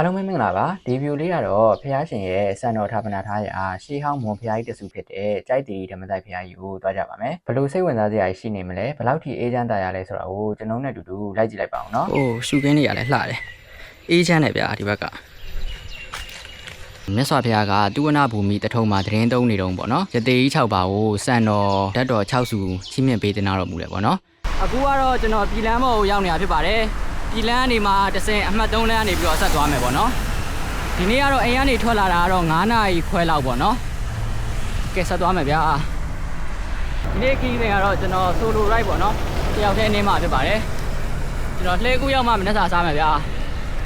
အားလုံးပဲမင်္ဂလာပါဒီဗီဒီယိုလေးကတော့ဖျားရှင်ရဲ့စံတော်ဌာပနာထားရာရှေးဟောင်းမွန်ဖျားကြီးတစုဖြစ်တဲ့ကြိုက်တီဓမ္မတိုက်ဖျားကြီးကိုတွားကြပါမယ်ဘလို့စိတ်ဝင်စားစရာရှိနေမလဲဘလောက်ထိအေးချမ်းတာရလဲဆိုတာကိုကျွန်တော်နဲ့အတူတူလိုက်ကြည့်လိုက်ပါအောင်နော်အိုးရှူခင်းနေရလဲလှတယ်အေးချမ်းတယ်ဗျာဒီဘက်ကမြတ်စွာဘုရားကတူဝနာဘူမိတထုံမှာသတင်းသုံးနေတော့ပေါ့နော်ရသေးကြီး6ပါးကိုစံတော်ဓာတ်တော်6စုချီးမြှင့်ပေးတင်တော်မူတယ်ပေါ့နော်အခုကတော့ကျွန်တော်ပြည်လမ်းပေါ်ကိုရောက်နေတာဖြစ်ပါတယ်ပြည်လမ်းကနေမှတစ်ဆင့်အမှတ်3လမ်းကနေပြီးတော့ဆက်သွားမယ်ပေါ့နော်ဒီနေ့ကတော့အိမ်ကနေထွက်လာတာကတော့9နာရီခွဲလောက်ပေါ့နော်ကဲဆက်သွားမယ်ဗျာဒီနေ့ခီးစဉ်ကတော့ကျွန်တော် solo ride ပေါ့နော်တယောက်တည်းနေမှဖြစ်ပါတယ်ကျွန်တော်လှဲကူးရောက်မှမနေ့စာစားမယ်ဗျာ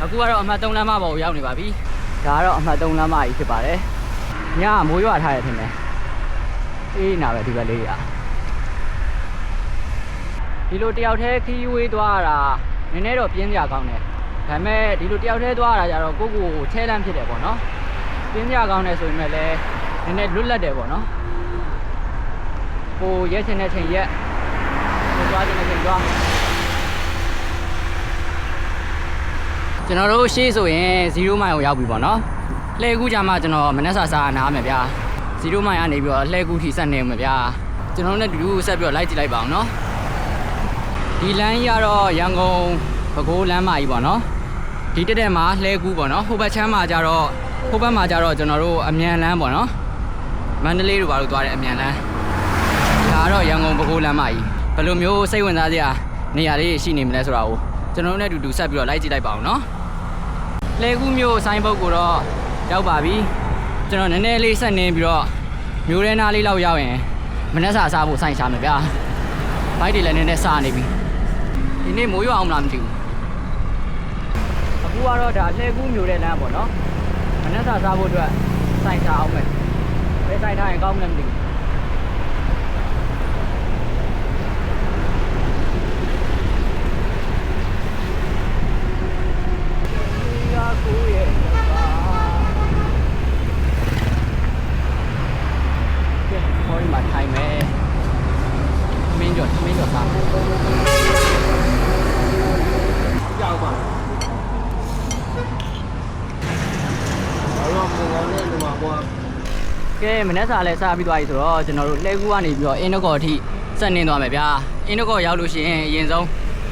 အခုကတော့အမှတ်3လမ်းမပေါ်ကိုရောက်နေပါပြီဒါကတော့အမှတ်3လမ်းမကြီးဖြစ်ပါတယ်ညမိုးရွာထားရထင်တယ်အေးနာပဲဒီဘက်လေးကြီးဒီလိုတယောက်တည်းခီးဝေးသွားတာနည်းနည်းတော့ပြင်းစရာကောင်းတယ်ဒါပေမဲ့ဒီလိုတယောက်တည်းသွားတာကြတော့ကိုယ့်ကိုယ်ချဲလန့်ဖြစ်တယ်ပေါ့နော်ပြင်းစရာကောင်းတယ်ဆိုရင်လည်းနည်းနည်းလွတ်လပ်တယ်ပေါ့နော်ကိုရဲချင်တဲ့ချိန်ရက်ကိုသွားချင်တဲ့ချိန်သွားကျွန်တော်တို့ရှေ့ဆိုရင်0မိုင်ကိုရောက်ပြီပေါ့နော်လှည့်ကူးကြမှာကျွန်တော်မနက်စာစားနားမယ်ဗျာ0မိုင်ကနေပြီးတော့လှည့်ကူးထိဆက်နေမှာဗျာကျွန်တော်တို့နဲ့တူတူဆက်ပြီးတော့လိုက်ကြည့်လိုက်ပါအောင်နော်ဒီလမ်းကြီးကတော့ရန်ကုန်ပဲခူးလမ်းမကြီးပေါ့နော်ဒီတက်တက်မှာလှဲကူးပေါ့နော်ဟိုဘက်ချမ်းမှာကြတော့ဟိုဘက်မှာကြတော့ကျွန်တော်တို့အမြန်လမ်းပေါ့နော်မန္တလေးတို့ဘာလို့သွားတဲ့အမြန်လမ်းဒါကတော့ရန်ကုန်ပဲခူးလမ်းမကြီးဘယ်လိုမျိုးစိတ်ဝင်စားစရာနေရာလေးရှိနေမလဲဆိုတာကိုကျွန်တော်တို့နဲ့အတူတူဆက်ပြီးတော့လိုက်ကြည့်လိုက်ပါအောင်နော်လှဲကူးမျိုးဆိုင်းဘုတ်ကိုတော့ရောက်ပါပြီကျွန်တော်နည်းနည်းလေးဆက်နေပြီးတော့မျိုးရဲနားလေးလောက်ရောက်ရင်မနှက်စာစားဖို့စိုင်းရှာမယ်ဗျာဘိုက်တွေလည်းနည်းနည်းစားနေပြီဒီနေ့မိုးရွာအောင်လားမသိဘူးအခုကတော့ဒါလှဲကူးမျိုးတဲ့လမ်းပေါ့နော်မနှက်စာစားဖို့အတွက်စိုင်းစားအောင်မယ်ဘယ်စိုင်းထားရင်ကောင်းမလဲမသိဘူးကဲမနေ့စာလဲစားပြီးသွားပြီဆိုတော့ကျွန်တော်တို့လှဲကူးကနေပြီးတော့အင်းနကော်အထိဆက်နေသွားမယ်ဗျာအင်းနကော်ရောက်လို့ရှိရင်အရင်ဆုံး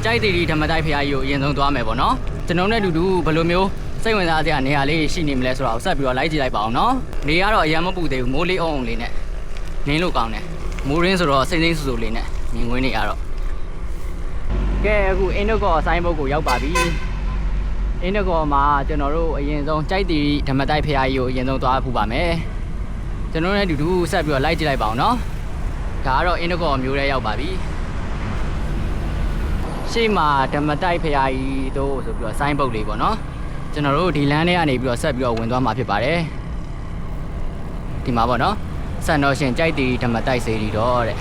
ကြိုက်တီဒီဓမ္မတိုက်ဖရာကြီးကိုအရင်ဆုံးသွားမယ်ပေါ့နော်ကျွန်တော်နဲ့အတူတူဘယ်လိုမျိုးစိတ်ဝင်စားစရာနေရာလေးရှိနေမလဲဆိုတာကိုဆက်ပြီးတော့လိုက်ကြည့်လိုက်ပါအောင်နော်နေကတော့အရင်မပူသေးဘူးမိုးလေးအောင်လေးနဲ့နင်းလို့ကောင်းတယ်မိုးရင်းဆိုတော့စိမ့်စိမ့်ဆူဆူလေးနဲ့မြင်ကွင်းနေရတော့ကဲအခုအင်းနကော်ဆိုင်းဘုတ်ကိုရောက်ပါပြီအင်းနကော်မှာကျွန်တော်တို့အရင်ဆုံးကြိုက်တီဓမ္မတိုက်ဖရာကြီးကိုအရင်ဆုံးသွားဖူးပါမယ်ကျွန်တော်နဲ့အတူတူဆက်ပြီးတော့လိုက်ကြည့်လိုက်ပါအောင်နော်ဒါကတော့အင်းနကော်မျိုးထဲရောက်ပါပြီရှေ့မှာဓမ္မတိုက်ဖရာကြီးတို့ဆိုပြီးတော့ဆိုင်းဘုတ်လေးပေါ့နော်ကျွန်တော်တို့ဒီလမ်းထဲကနေပြီးတော့ဆက်ပြီးတော့ဝင်သွားမှာဖြစ်ပါတယ်ဒီမှာပေါ့နော်စံတော်ရှင်ကြိုက်တီဓမ္မတိုက်စေတီတော်တဲ့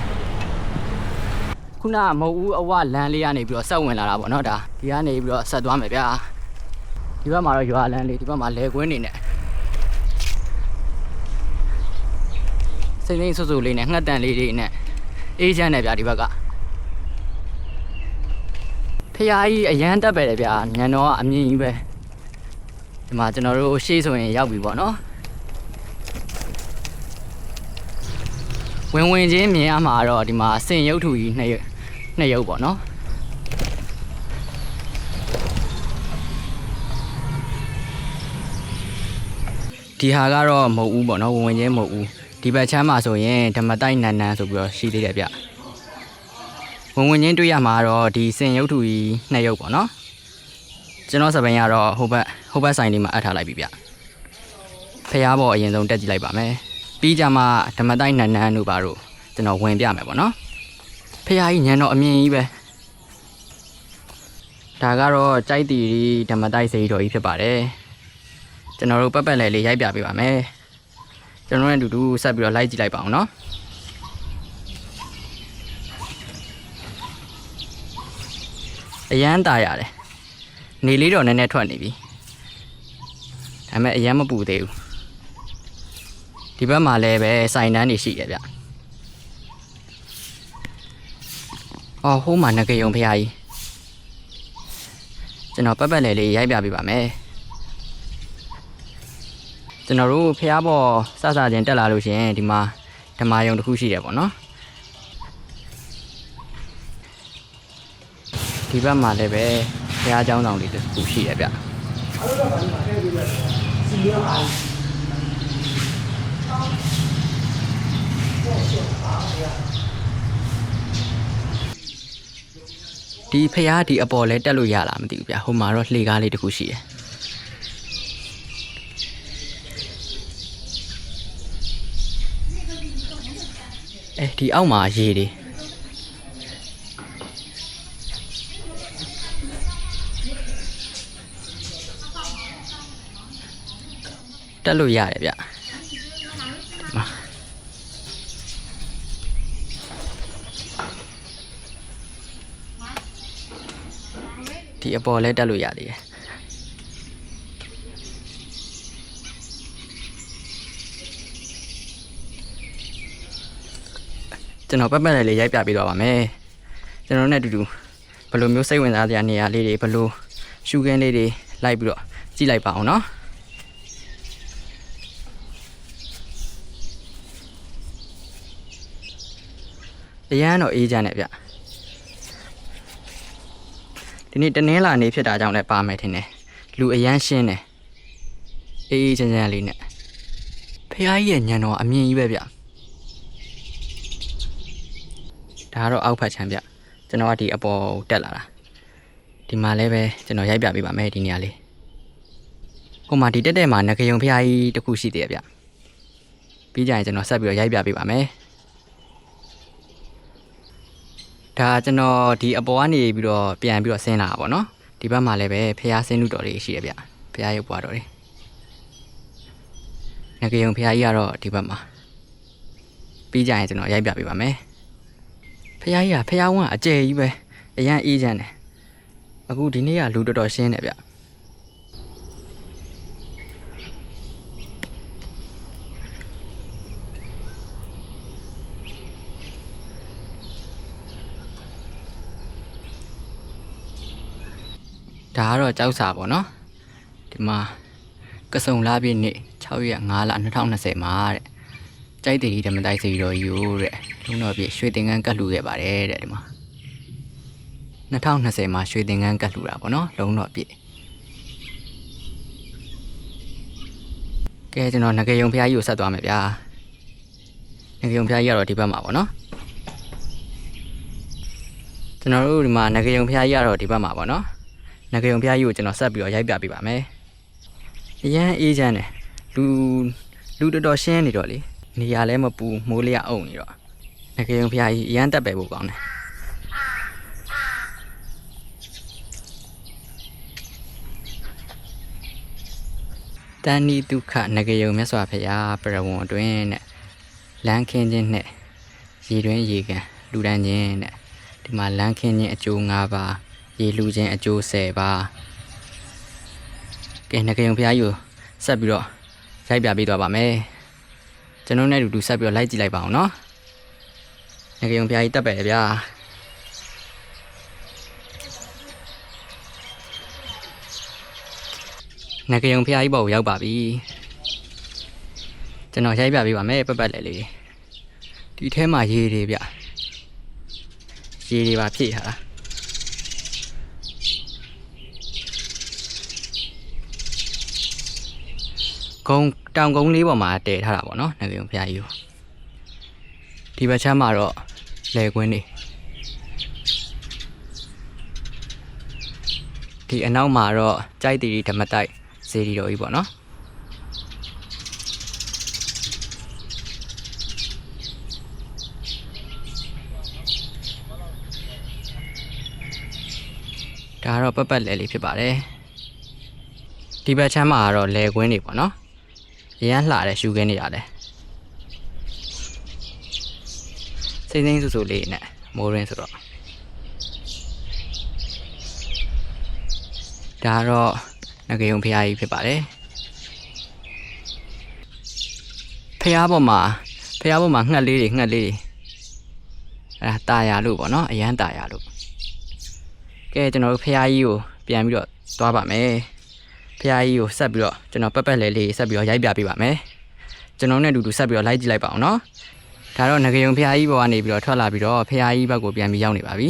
ခုနမဟုတ်ဘူးအဝလမ်းလေးကနေပြီးတော့ဆက်ဝင်လာတာပေါ့နော်ဒါဒီကနေပြီးတော့ဆက်သွားမယ်ဗျာဒီဘက်မှာတော့ရွာလမ်းလေးဒီဘက်မှာလယ်ကွင်းနေနဲ့စိမ့်စိမ့်ဆူဆူလေးနဲ့ငှက်တန်လေးတွေနဲ့အေးချမ်းတယ်ဗျာဒီဘက်ကဖျားကြီးအရန်တက်ပဲတယ်ဗျာညံတော့အမြင့်ကြီးပဲဒီမှာကျွန်တော်တို့ရှေ့ဆိုရင်ရောက်ပြီပေါ့နော်ဝင်ချင်းမြင်ရမှာတော့ဒီမှာစင်ရုပ်ထူကြီးနှစ်ရုပ်ပေါ့နော်ဒီဟာကတော့မဟုတ်ဘူးပေါ့နော်ဝင်ချင်းမဟုတ်ဘူးဒီဘက်ချမ်းမှာဆိုရင်ဓမ္မတိုက်နန်းနန်းဆိုပြီးတော့ရှိသေးတယ်ဗျဝင်ချင်းတွေ့ရမှာတော့ဒီစင်ရုပ်ထူကြီးနှစ်ရုပ်ပေါ့နော်ကျွန်တော်စပင်းကတော့ဟိုဘက်ဆိုင်လေးမှာအပ်ထားလိုက်ပြီဗျဖျားပေါ်အရင်ဆုံးတက်ကြည့်လိုက်ပါမယ်ပြီးကြမှာဓမ္မတိုက်နန်းနန်းတို့ပါတို့ကျွန်တော်ဝင်ပြမယ်ပေါ့နော်ဖျားကြီးညံတော့အမြင်ကြီးပဲဒါကတော့ကြိုက်တီဓမ္မတိုက်စေတော်ကြီးဖြစ်ပါတယ်ကျွန်တော်တို့ပတ်လေးရိုက်ပြပေးပါမယ်ကျွန်တော်တို့နဲ့အတူတူဆက်ပြီးတော့လိုက်ကြည့်လိုက်ပါအောင်နော်အရန်ตายရတယ်နေလေးတော့နည်းနည်းထွက်နေပြီဒါပေမဲ့အရန်မပူသေးဘူးဒီဘက်မှာလည်းပဲစိုင်တန်းတွေရှိရဗျအော်ဟိုးမှာငကယုံဖျားကြီးကျွန်တော်ပတ်လေးရိုက်ပြပေးပါမယ် ကျွန်တော်တို့ဖះပေါ်စစချင်းတက်လာလို့ရှိရင်ဒီမှာဓမ္မယုံတစ်ခုရှိတယ်ပေါ့နော်ဒီဘက်မှာလည်းပဲဖះเจ้าဆောင်လေးတစ်ခုရှိတယ်ဗျဒီဖះဒီအပေါ်လဲတက်လို့ရလားမသိဘူးဗျဟိုမှာတော့လှေကားလေးတစ်ခုရှိတယ်ဒီအောက်မှာရေတွေတက်လို့ရတယ်ဗျဒီအပေါ်လဲတက်လို့ရသေးတယ်ကျွန်တော်ပတ်လေးရိုက်ပြပေးသွားပါမယ်ကျွန်တော်နဲ့အတူတူဘယ်လိုမျိုးစိတ်ဝင်စားစရာနေရာလေးတွေဘယ်လိုရှူခင်းလေးတွေလိုက်ပြီးတော့ကြည့်လိုက်ပါအောင်နော်အရန်တော့အေးချမ်းတယ်ဗျဒီနေ့တနင်္လာနေ့ဖြစ်တာကြောင့်လည်းပါမယ်ထင်တယ်လူအရန်ရှင်းတယ်အေးအေးချမ်းချမ်းလေးနဲ့ဖះကြီးရဲ့ညံတော်အမြင်ကြီးပဲဗျဒါကတော့အောက်ဖက်ချမ်းဗျကျွန်တော်ကဒီအပေါ်တက်လာတာဒီမှာလည်းပဲကျွန်တော်ရိုက်ပြပေးပါမယ်ဒီနေရာလေးဟိုမှာဒီတက်မှာငကယုံဖះကြီးတစ်ခုရှိသေးတယ်ဗျပြီးကြရင်ကျွန်တော်ဆက်ပြီးတော့ရိုက်ပြပေးပါမယ်ဒါကျွန်တော်ဒီအပေါ်ကနေပြီးတော့ပြန်ပြီးတော့ဆင်းလာတာပေါ့နော်ဒီဘက်မှာလည်းပဲဖះဆင်းလူတော်လေးရှိရဗျဖះရုပ်ပွားတော်လေးငကယုံဖះကြီးကတော့ဒီဘက်မှာပြီးကြရင်ကျွန်တော်ရိုက်ပြပေးပါမယ်ဖះကြီးကဖះဝန်းအကျယ်ကြီးပဲအရန်အေးချမ်းတယ်အခုဒီနေ့ကလူတော်တော်ရှင်းတယ်ဗျဒါကတော့ကြောက်စာပေါ့နော်ဒီမှာကစုံလာပြည့်နေ့6ရက်5လ2020မှာတဲ့ကြိုက်တည်ဓမ္မတိုက်စီတော်ယူတဲ့လုံးတော်ပြည့်ရွှေသင်္ကန်းကတ်လှူခဲ့ပါတယ်တဲ့ဒီမှာ2020မှာရွှေသင်္ကန်းကတ်လှူတာပေါ့နော်လုံးတော်ပြည့်ကဲကျွန်တော်ငကယုံဖះကြီးကိုဆက်သွားမယ်ဗျာငကယုံဖះကြီးကတော့ဒီဘက်မှာပေါ့နော်ကျွန်တော်တို့ဒီမှာငကယုံဖះကြီးကတော့ဒီဘက်မှာပေါ့နော်ငကယုံဖះကြီးကိုကျွန်တော်ဆက်ပြီးတော့ရိုက်ပြပေးပါမယ်အရန်အေးချမ်းတယ်လူတော်တော်ရှင်းနေတော့လေနေရာလည်းမပူမိုးလျအုံနေတော့ငကယုံဖះကြီးအရန်တက်ပဲဖို့ကောင်းတယ်တန်နီဒုက္ခငကယုံမြတ်စွာဘုရားပရဝဏ်အတွင်းနဲ့လမ်းခင်းခြင်းနဲ့ရေတွင်းရေကန်လူတန်းခြင်းနဲ့ဒီမှာလမ်းခင်းခြင်းအကျိုး၅ပါးရေလူခြင်းအကျိုး10ပါးကဲငကယုံဖះကြီးကိုဆက်ပြီးတော့ရိုက်ပြပေးသွားပါမယ်ကျွန်တော်နဲ့အတူတူဆက်ပြီးတော့လိုက်ကြည့်လိုက်ပါအောင်နော်ငကယုံဖះကြီးတက်ပဲဗျာငကယုံဖះကြီးပေါ်ကိုရောက်ပါပြီကျွန်တော်ရိုက်ပြပေးပါမယ်ပတ်လေးဒီထဲမှာရေတွေဗျရေတွေပါဖြည့်ထားတာတောင်ကုန်းလေးပေါ်မှာတည်ထားတာပေါ့နော်ငကယုံဖះကြီးကိုဒီဘက်ချမ်းမှာတော့လယ်ကွင်းတွေဒီအနောက်မှာတော့ကြိုက်တီဓမ္မတိုက်စေတီတော်ကြီးပေါ့နော်ဒါကတော့ပတ်လဲလေးဖြစ်ပါတယ်ဒီဘက်ချမ်းမှာကတော့လယ်ကွင်းတွေပေါ့နော်အရန်လှတဲ့ရှူခင်းနေရတယ်စိမ့်စိမ့်ဆူဆူလေးနဲ့မိုးရင်းဆိုတော့ဒါကတော့ငကယုံဖះကြီးဖြစ်ပါတယ်ဖះပေါ်မှာငှက်လေးတွေအဲတာယာလို့ပေါ့နော်အရန်တာယာလို့ကဲကျွန်တော်တို့ဖះကြီးကိုပြန်ပြီးတော့သွားပါမယ်ဖ ဖះကြီးကိုဆက်ပြီးတော့ကျွန်တော်ပက်ပက်လဲလေးဆက်ပြီးတော့ရိုက်ပြပေးပါမယ်ကျွန်တော်နဲ့အတူတူဆက်ပြီးတော့လိုက်ကြည့်လိုက်ပါအောင်နော်ဒါတော့ငကယုံဖះကြီးဘောကနေပြီးတော့ထွက်လာပြီးတော့ဖះကြီးဘက်ကိုပြန်ပြီးရောက်နေပါပြီ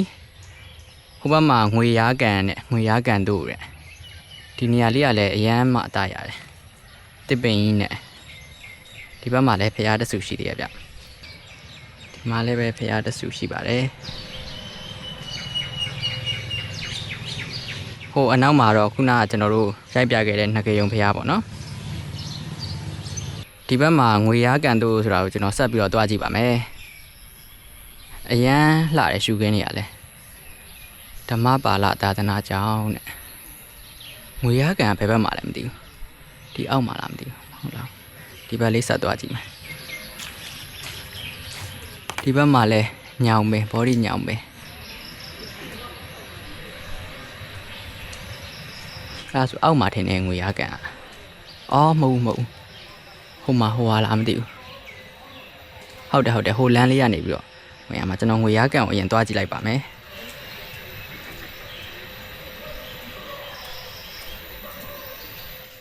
ဟိုဘက်မှာငွေရားကန်နဲ့ငွေရားကန်တို့တဲ့ဒီနေရာလေးကလည်းအရန်မှအသားရတယ်တစ်ပင်ကြီးနဲ့ဒီဘက်မှာလည်းဖះတဆူရှိသေးရဗျဒီမှာလည်းပဲဖះတဆူရှိပါတယ်ဟိုအနောက်မှာတော့ခုနကကျွန်တော်တို့ရိုက်ပြခဲ့တဲ့ငကယုံဖះပေါ့နော်ဒီဘက်မှာငွေရားကန်တို့ဆိုတာကိုကျွန်တော်ဆက်ပြီးတော့တွားကြည့်ပါမယ်အရန်လှတယ်ရှုခင်းနေရလဲဓမ္မပါဠသာသနာကျောင်းတဲ့ငွေရားကန်ဘယ်ဘက်မှာလဲမသိဘူးဒီအောက်မှာလားမသိဘူးဟုတ်လားဒီဘက်လေးဆက်သွားကြည့်မယ်ဒီဘက်မှာလဲညောင်ပဲဘောဒီညောင်ပဲအဲ့ဆိုအောက်မှာထင်နေငွေရားကန်အော်မဟုတ်ဘူးဟိုမှာဟိုဟာလားမသိဘူးဟုတ်တယ်ဟိုလမ်းလေးကနေပြီးတော့ဝင်ရမှာကျွန်တော်ငွေရားကန်ကိုအရင်သွားကြည့်လိုက်ပါမယ်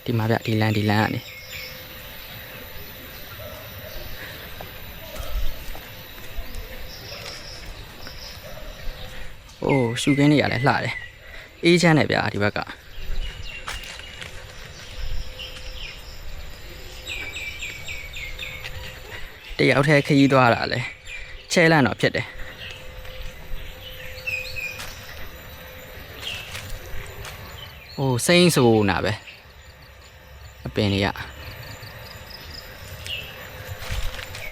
ဒီမှာဗျဒီလမ်းကနေအိုးရှုခင်းနေရလဲလှတယ်အေးချမ်းတယ်ဗျာဒီဘက်ကတယောက်တည်းခရီးသွားတာလဲချဲလန့်တော့ဖြစ်တယ်โอ้စိမ့်ဆိုးနာပဲအပင်တွေက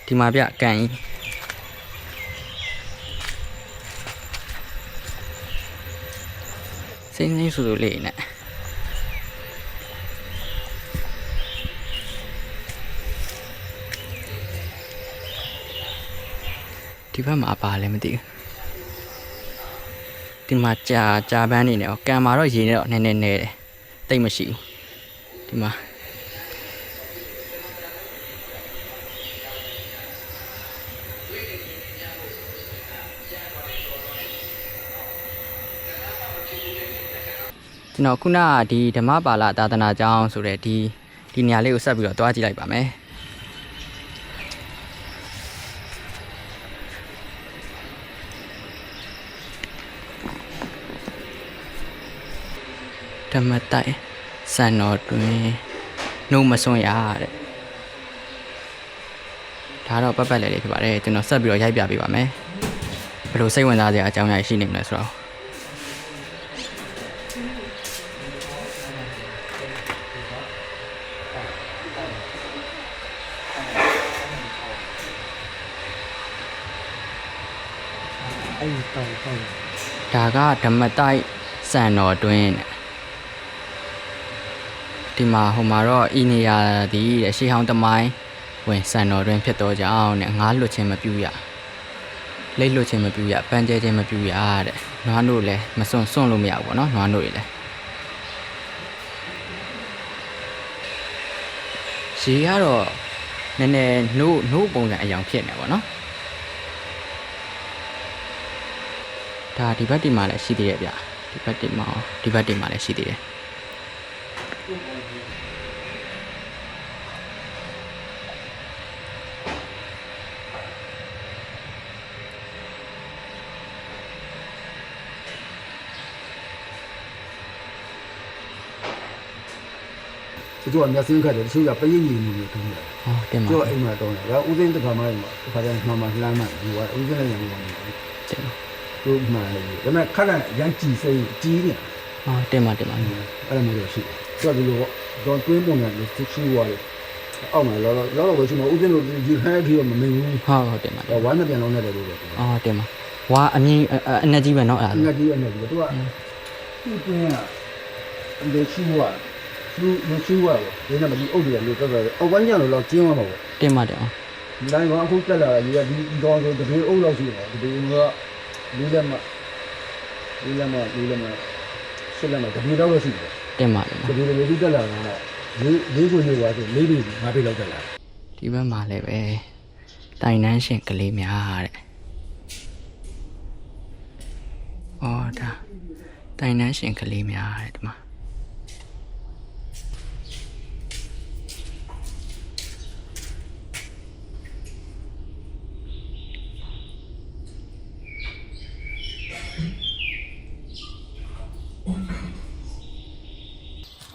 ဒီမှာဗျကန်ကြီးစိမ့်ဆိုးလေးနဲ့ဒီဘက်မှာပါလဲမသိဘူးဒီမှာကြာပန်းနေတယ်ကံမှာတော့ရေနေတော့နည်းတယ်တိတ်မရှိဘူးဒီမှာကျွန်တော်ခုနကဒီဓမ္မပါဠသာသနာကျောင်းဆိုတဲ့ဒီနေရာလေးကိုဆက်ပြီးတော့တွားကြည့်လိုက်ပါမယ်ဓမ္မတိုက်စံတော်တွင်နှုတ်မစွန့်ရတဲ့ဒါတော့ပတ်ပတ်လေးဖြစ်ပါတယ်ကျွန်တော်ဆက်ပြီးတော့ရိုက်ပြပေးပါမယ်ဘယ်လိုစိတ်ဝင်စားစရာအကြောင်းအရာရှိနေမလဲဆိုတော့ဒါကဓမ္မတိုက်စံတော်တွင်ဒီမှာဟိုမှာတော့ဤနေရာဒီတဲ့ရှေးဟောင်းတမိုင်းဝင်စံတော်တွင်ဖြစ်တော့ကြောင်းနဲ့ငါးလွတ်ခြင်းမပြုရလိတ်လွတ်ခြင်းမပြုရပန်းကျဲခြင်းမပြုရတဲ့နွားတို့လည်းမစွန့်လို့မရဘူးပေါ့နော်နွားတို့တွေလည်းရေကတော့နည်းနည်းနှုတ်ပုံစံအယောင်ဖြစ်နေပေါ့နော်ဒါဒီဘက်ဒီမှာလည်းရှိသေးတယ်ဗျဒီဘက်ဒီမှာလည်းရှိသေးတယ်这做人家新开的，手下不愿意你的东西， ဟောတင်ပါ 做哎嘛东西，然后乌镇这干嘛嘛，反正慢慢慢慢，我乌镇那样子， တင်ပါ 都慢了，咱们看看人几岁几年， ဟောတင်ပါ အဲ့လိုမျိုးလို့ရှိတယ်။ဆိုတော့တော့တွင်းပုံစံနဲ့သူချူသွားတယ်။အောက်မှာလောဝယ်ရှိမှာဥစဉ်လို့ယူခိုင်းပြီးတော့မမင်းဘူး ဟုတ်တင်ပါ ။ဝမ်းနဲ့ပြန်လုံးနဲ့တယ်လို့ပဲ။ အော်တင်ပါဝါအမြင်အနက်ကြီးပဲเนาะအဲ့ဒါ အငတ်ကြီးသူကသူ့တွင်းကချူသွားချူသွားတယ်။ဒီနေ့မဒီအုပ်တယ်လို့ပြောတယ်။အောက်ဝမ်းကြလို့ကျင်းသွားမှာပေါ့ တင်ပါတယ် ။လိုင်းကအခုတက်လာတယ်ဒီကောင်းဆိုတပင်းအုပ်လောက်ရှိတယ်။ဒီကလေးလက်မရှစ်လက်မတပင်းတော့ရှိတယ် တင်ပါတယ် ။ဒီလိုမျိုးတက်လာတာလေးကိုနေသွားဆိုလေးပြီးငါပြေလောက်တက်လာ ဒီဘက်မှာလည်းပဲတိုင်နှန်းရှင်ကလေးများတဲ့အော်ဒါတိုင်နှန်းရှင်ကလေးများတဲ့ဒီမှာ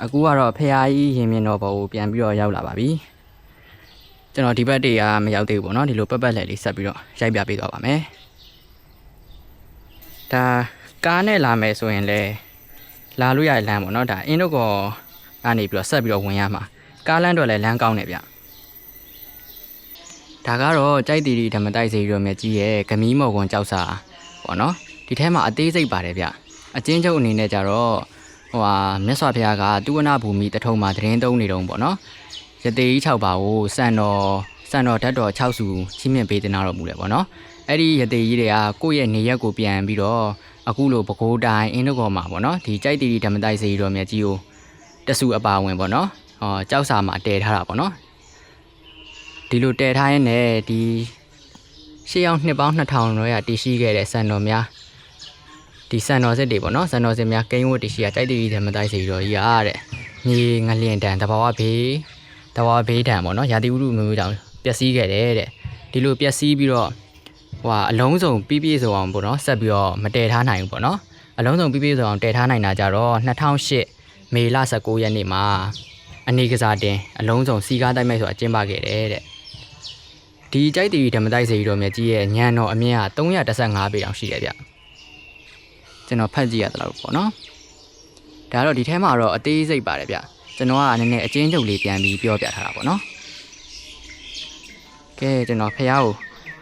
အခုကတော့ဖះကြီးရင်မြင်တော်ပေါ်ကိုပြန်ပြီးတော့ရောက်လာပါပြီကျွန်တော်ဒီဘက်တွေကမရောက်သေးဘူးပေါ့နော်ဒီလိုပတ်ပတ်လှည့်လေးဆက်ပြီးတော့ရိုက်ပြပေးသွားပါမယ်ဒါကားနဲ့လာမယ်ဆိုရင်လည်းလာလို့ရတဲ့လမ်းပေါ့နော်ဒါအင်းတို့ကောကနေပြီးတော့ဆက်ပြီးတော့ဝင်ရမှာကားလမ်းတော့လည်းလမ်းကောင်းနေဗျဒါကတော့ကြိုက်တီဓမ္မတိုက်စေရီတော်မြတ်ကြီးရဲ့ဂမီးမော်ကွန်ကြောက်စာပေါ့နော်ဒီထဲမှာအသေးစိတ်ပါတယ်ဗျအချင်းချုပ်အနေနဲ့ကြတော့မြတ်စွာဘုရားကသူဝနာဘူမိတထုံမှာသတင်းသုံးနေတုံးပေါ့နော်ရသေးကြီး6ပါးကိုစံတော်ဓာတ်တော်6စုချီးမြှင့်ပေးတင်တော်မူတယ်ပေါ့နော်အဲ့ဒီရသေးကြီးတွေကကိုယ့်ရဲ့နေရက်ကိုပြန်ပြီးတော့အခုလိုပဲခူးတိုင်းအင်းတို့ကောမှာပေါ့နော်ဒီကြိုက်တီဓမ္မတိုက်စေရီတော်မြတ်ကြီးကိုတဆူအပါဝင်ပေါ့နော်ကြောက်စာမှာတည်ထားတာပေါ့နော်ဒီလိုတည်ထားရင်လည်းဒီရှေးအောင်နှစ်ပေါင်း2000ကျော်ရတည်ရှိခဲ့တဲ့စံတော်များဒီစံတော်စစ်တွေပေါ့နော်စံတော်စစ်များကိန်းဝတ်တည်ရှိရကြိုက်တီဓမ္မတိုက်စေရီတော်ကြီးရတဲ့မြေငလျင်တန်တဘာဝဘေးတံပေါ့နော်ရာသီဥတုမျိုးတောင်ပျက်စီးခဲ့တယ်တဲ့ဒီလိုပျက်စီးပြီးတော့အလုံးစုံပြည့်စုံအောင်ပေါ့နော်ဆက်ပြီးတော့မတည်ထားနိုင်ဘူးပေါ့နော်အလုံးစုံပြည့်စုံအောင်တည်ထားနိုင်တာကြတော့2008မေလ19ရက်နေ့မှာအနေကစားတင်အလုံးစုံစီကားတိုက်မဲ့ဆိုအကျင်းပခဲ့တယ်တဲ့ဒီကြိုက်တီဓမ္မတိုက်စေရီတော်မြတ်ကြီးရဲ့ညံတော်အမြင့်က315ပေတောင်ရှိတယ်ဗျကျွန်တော်ဖတ်ကြည့်ရသလောက်ပေါ့နော်ဒါတော့ဒီထဲမှာတော့အသေးစိတ်ပါတယ်ဗျကျွန်တော်ကနည်းနည်းအချင်းချုပ်လေးပြန်ပြီးပြောပြထားတာပေါ့နော်ကဲကျွန်တော်ဖះကို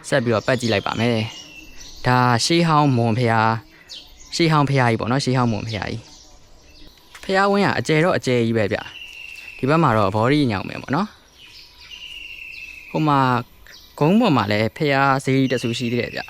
ဆက်ပြီးတော့ပတ်ကြည့်လိုက်ပါမယ်ဒါရှေးဟောင်းမွန်ဖះကြီးပေါ့နော်ရှေးဟောင်းမွန်ဖះကြီးဖះဝင်းကအကျယ်တော့အကျယ်ကြီးပဲဗျဒီဘက်မှာတော့ဘော်ဒီညောင်မယ်ပေါ့နော်ဟိုမှာဂုံးပေါ်မှာလည်းဖះဈေးတဆူရှိသေးတယ်ဗျ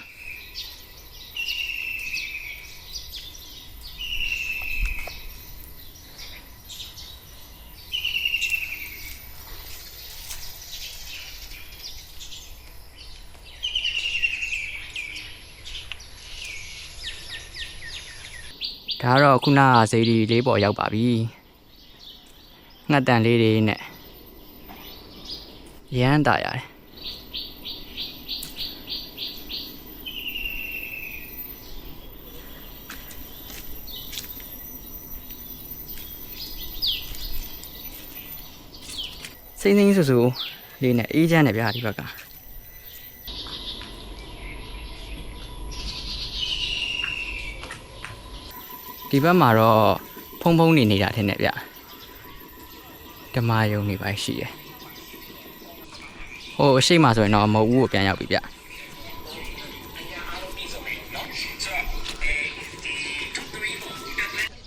ဒါတော့ခုနကဈေးလေးပေါ်ရောက်ပါပြီငှက်တန်လေးတွေနဲ့ရမ်းတာရတယ်စိမ့်ဆူဆူလေးနဲ့အေးချမ်းတယ်ဗျာဒီဘက်ကဒီဘက်မှာတော့ဖုံနေနေတာထင်တယ်ဗျဓမ္မယုံနေပါရှိရယ်ဟိုအရှိမဆိုရင်တော့မဟုတ်ဘူးကိုပြန်ရောက်ပြီဗျ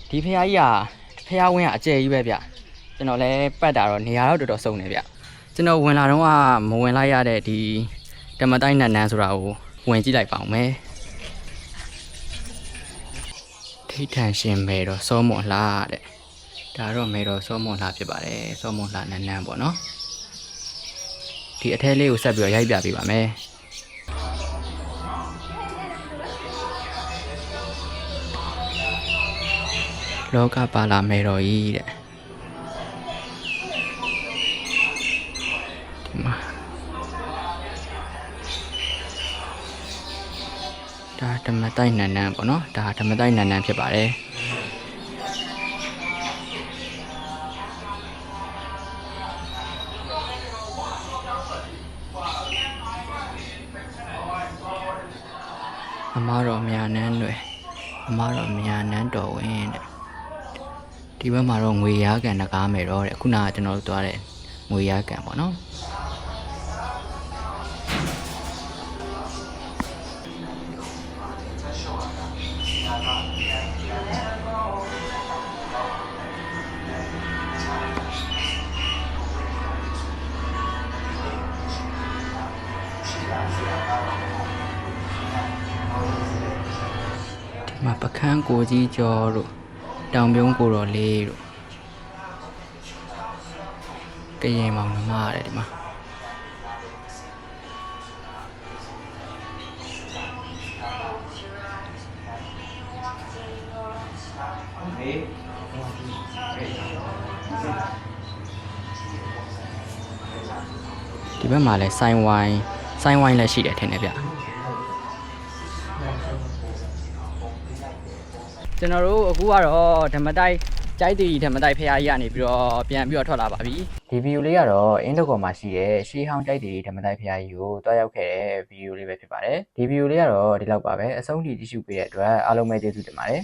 ဒီဖះကြီးကဖះဝင်းကအကျယ်ကြီးပဲဗျကျွန်တော်လည်းပတ်တာတော့နေရာတော့တော်တော်စုံနေဗျကျွန်တော်ဝင်လာတော့ကမဝင်လိုက်ရတဲ့ဒီဓမ္မတိုက်နန်းဆိုတာကိုဝင်ကြည့်လိုက်ပါဦးမယ်ထိထန်ရှင်မဲတော့စောမွန်လှတဲ့ဒါတော့မဲတော့စောမွန်လှဖြစ်ပါတယ်စောမွန်လှနန်းပေါ့နော်ဒီအထဲလေးကိုဆက်ပြီးတော့ရိုက်ပြပေးပါမယ်လောကပါလာမဲတော်ကြီးတဲ့ဒီမှာဒါဓမ္မတိုက်နန်းပေါ့နော်ဒါဓမ္မတိုက်နန်းဖြစ်ပါတယ်အမတော်မြာနန်းတွေအမတော်မြာနန်းတော်ဝင်တဲ့ဒီဘက်မှာတော့ငွေရားကန်တကားမယ်တော့တဲ့ခုနကကျွန်တော်တို့သွားတဲ့ငွေရားကန်ပေါ့နော်မှာပခန်းကိုကြီးကျော်တို့တောင်ပြုံးကိုတော်လေးတို့ကရင်မောင်နှမရတယ်ဒီမှာဒီဘက်မှာလည်းဆိုင်းဝိုင်းလည်းရှိတယ်ထင်တယ်ဗျကျွန်တော်တို့အခုကတော့ဓမ္မတိုက် ကြိုက်တီဓမ္မတိုက်ဖရာကြီးကနေပြီးတော့ပြန်ပြီးတော့ထွက်လာပါပြီ ဒီဗီဒီယိုလေးကတော့အင်းဒုတ်ကောင်မှာရှိတဲ့ရှေးဟောင်းကြိုက်တီဓမ္မတိုက်ဖျားကြီးကိုတွားရောက်ခဲ့တဲ့ဗီဒီယိုလေးပဲဖြစ်ပါတယ်ဒီဗီဒီယိုလေးကတော့ဒီလောက်ပါပဲအဆုံးထိကြည့်ရှုပေးတဲ့အတွက်အားလုံးပဲကျေးဇူးတင်ပါတယ်